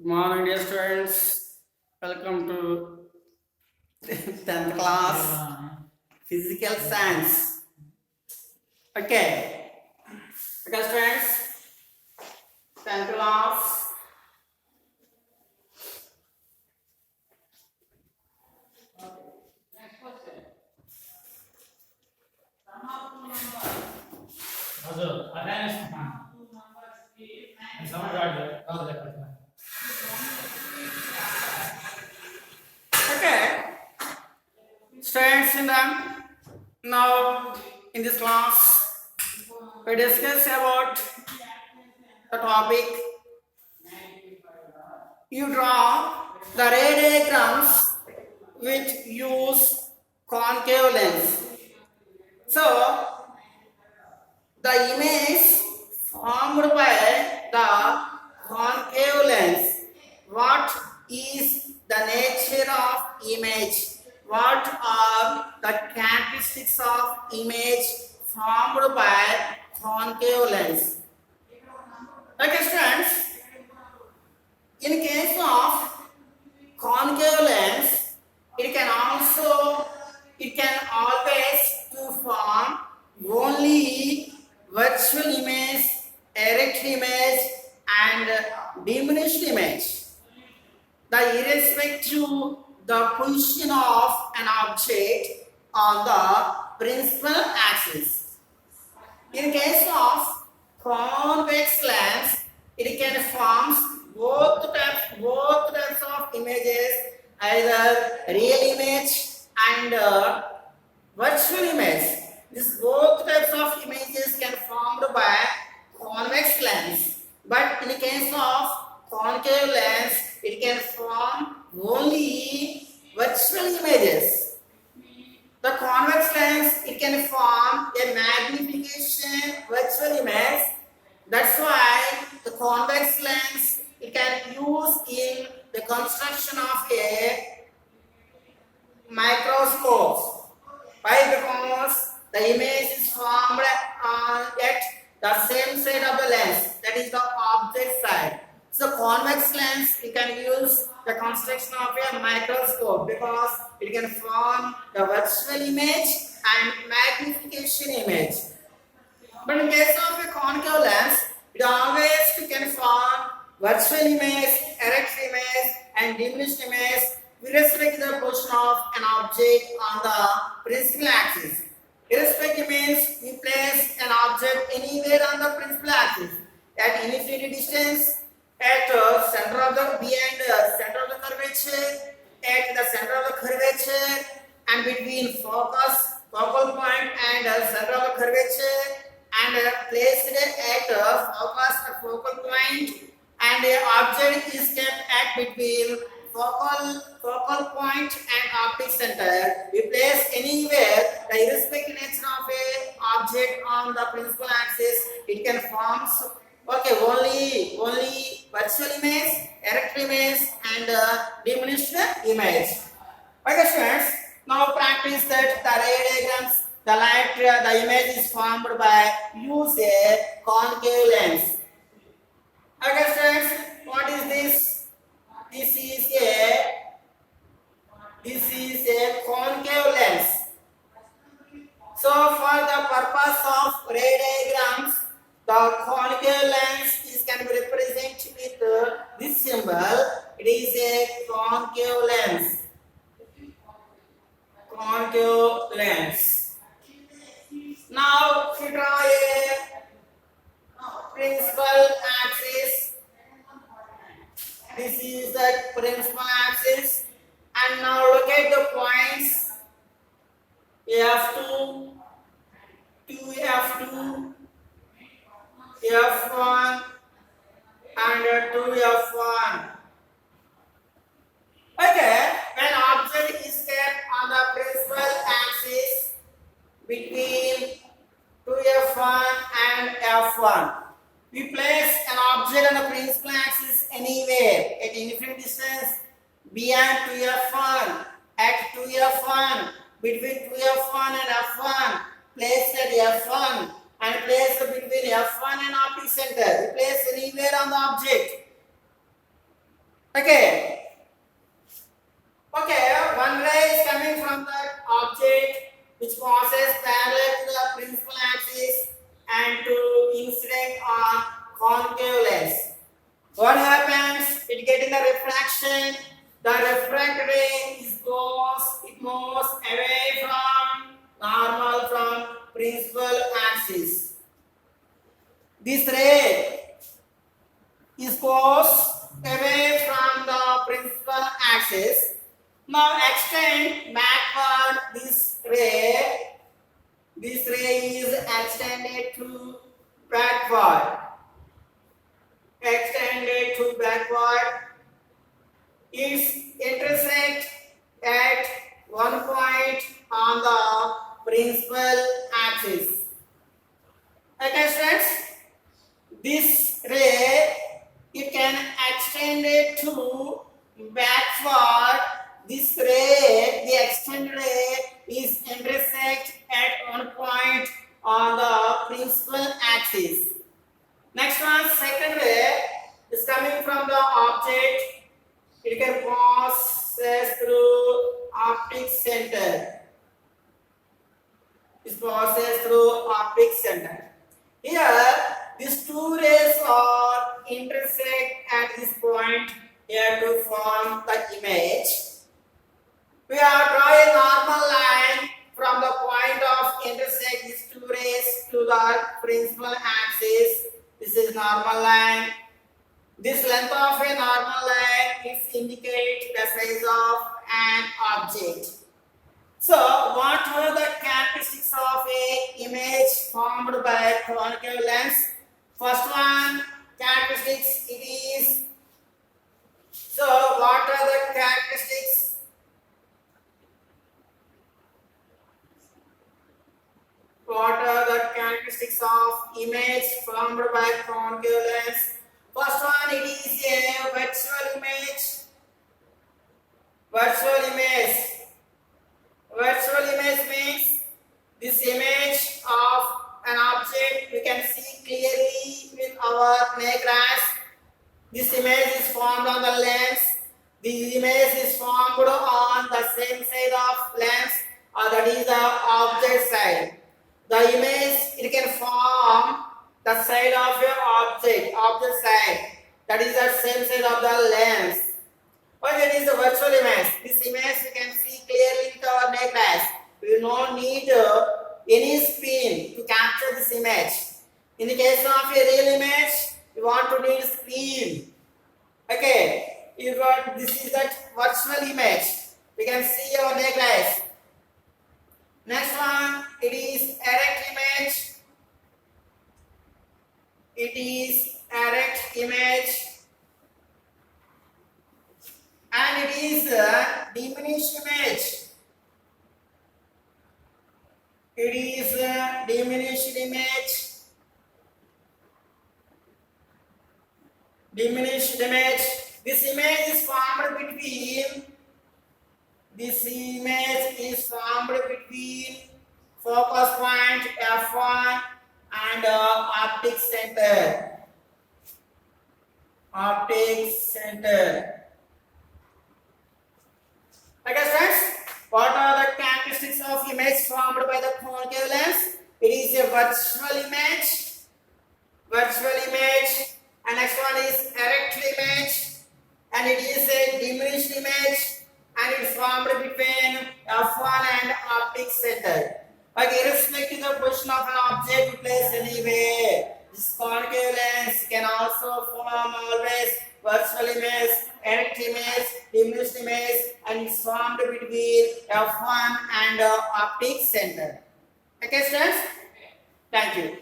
Good morning, dear students. Welcome to 10th class Physical Science. Okay, students, 10th class. Okay, students, now in this class we discuss about the topic. You draw the ray diagrams which use concave lens. So the image formed by the concave lens. What is the nature of image? What are the characteristics of image formed by concave lens? Okay, students, in case of concave lens, it can always to form only virtual image, erect image, and diminished image. The irrespective the position of an object on the principal axis. In case of convex lens, it can form both types of images, either real image and virtual image. These both types of images can formed by convex lens. But in the case of concave lens, it can form only virtual images. The convex lens, it can form a magnification virtual image. That's why the convex lens, it can use in the construction of a microscope. Why? Because the image is formed at the same side of the lens, that is the object side. So convex lens, you can use the construction of a microscope because it can form the virtual image and magnification image. But in case of a concave lens, it always can form virtual image, erect image, and diminished image with respect to the position of an object on the principal axis. Irrespective means we place an object anywhere on the principal axis at infinity distance, at center of the behind the center of the curvature, at the center of the curvature, and between focal point and center of the curvature, and placed at focus focal point, and the object is kept at between focal point and optic center. We place anywhere the irrespective nature of a object on the principal axis, it can form only virtual image, erect image, and diminished image. Okay, students, now practice that the ray diagrams, the image is formed by use a concave lens. Okay, students, what is this? This is a concave lens. So for the purpose of ray diagrams, the concave lens can be represented with this symbol. It is a concave lens. Concave lens. Now, if you draw a principal axis, this is the principal axis, and now look at the points F2, 2F2, F1, and 2F1. Okay, when object is kept on the principal axis between 2F1 and F1, we place an object on the principal axis anywhere at infinite distance beyond 2F1, at 2F1, between 2F1 and F1, place at F1, and place between F1 and optic center. We place anywhere on the object. Okay. Okay, one ray is coming from that object which passes parallel to the principal axis and to incident on concave lens. What happens? It getting the refraction. The refracted ray it moves away from normal from principal axis. This ray goes away from the principal axis. Now extend backward this ray. This ray is extended to backward. Extended to backward. It intersect at one point on the principal axis. Okay, friends. This ray, it can extend it to backward. This ray, the extended ray, is intersect at one point on the principal axis. Next one, second ray is coming from the object. It can pass through optic center. It passes through optic center. Here, these two rays are intersect at this point here to form the image. We have drawn a normal line from the point of intersect these two rays to the principal axis. This is normal line. This length of a normal line is indicate the size of an object. So, what are the characteristics of a image formed by concave lens? First one, characteristics, it is. So, what are the characteristics? What are the characteristics of image formed by concave lens? First one, it is a virtual image. Virtual image. Virtual image means this image of an object we can see clearly with our naked eyes. This image is formed on the lens. The image is formed on the same side of lens, or that is the object side. The image, it can form the side of your object side. That is the same side of the lens. But it is a virtual image. This image you can see clearly with our naked eyes. We don't need any screen to capture this image. In the case of a real image, we want to need screen. Okay, this is that virtual image. We can see our naked eyes. Next one, it is erect image. It is erect image. And it is a diminished image. It is a diminished image. Diminished image. This image is formed between. This image is formed between focus point F1 and optic center. Optic center. Okay, friends, what are the characteristics of image formed by the concave lens? It is a virtual image. Virtual image. And next one is erect image. And it is a diminished image. And it is formed between F1 and optic center. But irrespective of the position of an object you place anywhere, this concave lens can also form always virtual image, erect image, diminished image, and it's formed between F1 and optic center. Okay, students? Thank you.